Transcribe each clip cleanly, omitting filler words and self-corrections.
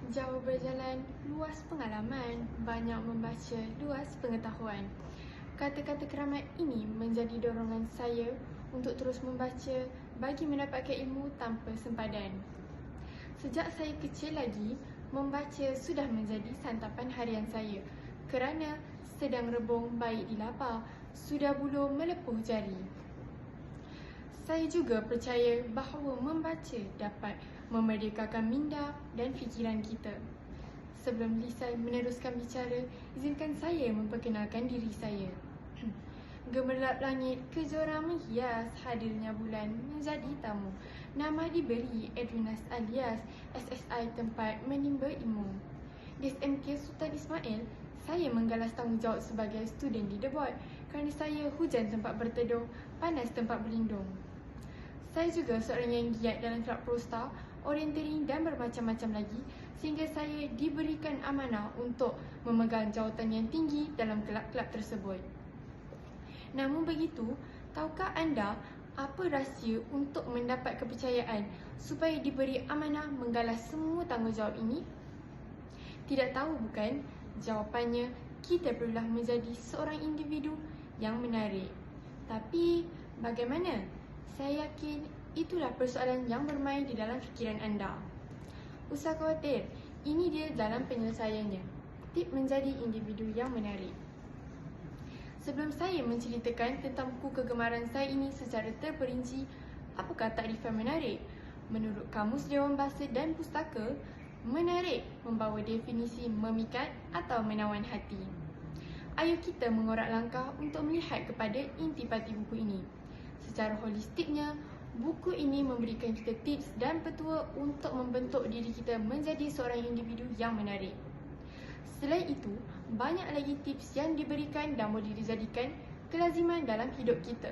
Jauh berjalan, luas pengalaman, banyak membaca, luas pengetahuan. Kata-kata keramat ini menjadi dorongan saya untuk terus membaca bagi mendapatkan ilmu tanpa sempadan. Sejak saya kecil lagi, membaca sudah menjadi santapan harian saya kerana sedang rebung baik di lapar, sudah buluh melepuh jari. Saya juga percaya bahawa membaca dapat memerdekakan minda dan fikiran kita. Sebelum lisan meneruskan bicara, izinkan saya memperkenalkan diri saya. Gemerlap langit, kejora menghias, hadirnya bulan menjadi tamu. Nama diberi Edwinas alias SSI tempat menimba ilmu. Di SMK Sultan Ismail, saya menggalas tanggungjawab sebagai student leaderboard kerana saya hujan tempat berteduh, panas tempat berlindung. Saya juga seorang yang giat dalam kelab prosta, orientering dan bermacam-macam lagi sehingga saya diberikan amanah untuk memegang jawatan yang tinggi dalam kelab-kelab tersebut. Namun begitu, tahukah anda apa rahsia untuk mendapat kepercayaan supaya diberi amanah menggalas semua tanggungjawab ini? Tidak tahu bukan? Jawapannya, kita perlulah menjadi seorang individu yang menarik. Tapi bagaimana? Saya yakin itulah persoalan yang bermain di dalam fikiran anda. Usah khawatir, ini dia dalam penyelesaiannya. Tip menjadi individu yang menarik. Sebelum saya menceritakan tentang buku kegemaran saya ini secara terperinci, apakah takrifan menarik? Menurut Kamus Dewan Bahasa dan Pustaka, menarik membawa definisi memikat atau menawan hati. Ayo kita mengorak langkah untuk melihat kepada intipati buku ini. Secara holistiknya, buku ini memberikan kita tips dan petua untuk membentuk diri kita menjadi seorang individu yang menarik. Selain itu, banyak lagi tips yang diberikan dan boleh dijadikan kelaziman dalam hidup kita.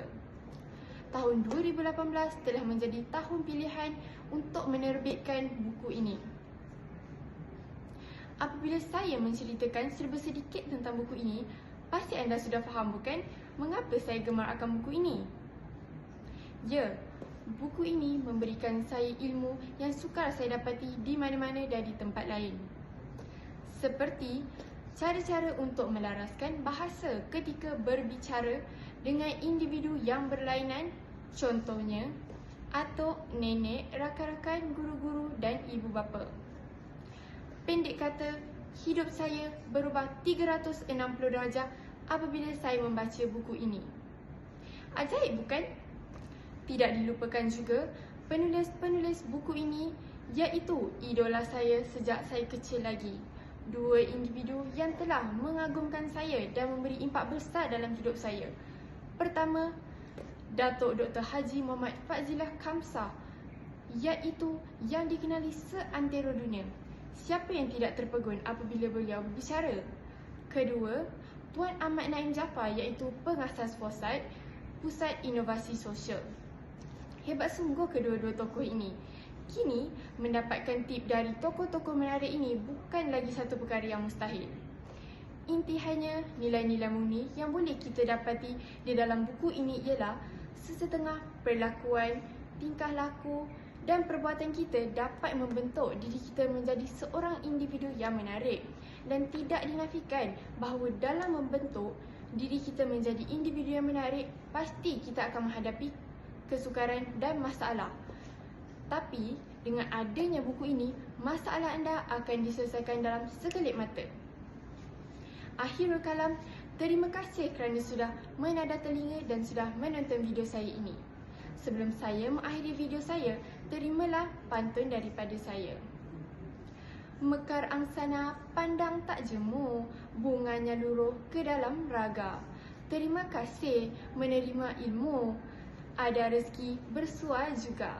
Tahun 2018 telah menjadi tahun pilihan untuk menerbitkan buku ini. Apabila saya menceritakan serba sedikit tentang buku ini, pasti anda sudah faham bukan mengapa saya gemar akan buku ini? Ya, buku ini memberikan saya ilmu yang sukar saya dapati di mana-mana dan di tempat lain. Seperti cara-cara untuk melaraskan bahasa ketika berbicara dengan individu yang berlainan, contohnya atuk, nenek, rakan-rakan, guru-guru dan ibu bapa. Pendek kata, hidup saya berubah 360 darjah apabila saya membaca buku ini. Ajaib bukan? Tidak dilupakan juga penulis-penulis buku ini iaitu idola saya sejak saya kecil lagi. Dua individu yang telah mengagumkan saya dan memberi impak besar dalam hidup saya. Pertama, Datuk Dr. Haji Muhammad Fazilah Khamsah, iaitu yang dikenali seantero dunia. Siapa yang tidak terpegun apabila beliau berbicara? Kedua, Tuan Ahmad Naim Jaafar, iaitu pengasas Foresight, Pusat Inovasi Sosial. Hebat sungguh kedua-dua tokoh ini. Kini, mendapatkan tip dari tokoh-tokoh menarik ini bukan lagi satu perkara yang mustahil. Intihannya, nilai-nilai murni yang boleh kita dapati di dalam buku ini ialah sesetengah perlakuan, tingkah laku dan perbuatan kita dapat membentuk diri kita menjadi seorang individu yang menarik. Dan tidak dinafikan bahawa dalam membentuk diri kita menjadi individu yang menarik, pasti kita akan menghadapi kesukaran dan masalah. Tapi dengan adanya buku ini, masalah anda akan diselesaikan dalam sekelip mata. Akhirul kalam, terima kasih kerana sudah menadah telinga dan sudah menonton video saya ini. Sebelum saya mengakhiri video saya, terimalah pantun daripada saya. Mekar angsana pandang tak jemu, bunganya luruh ke dalam raga. Terima kasih menerima ilmu, ada rezeki bersuai juga.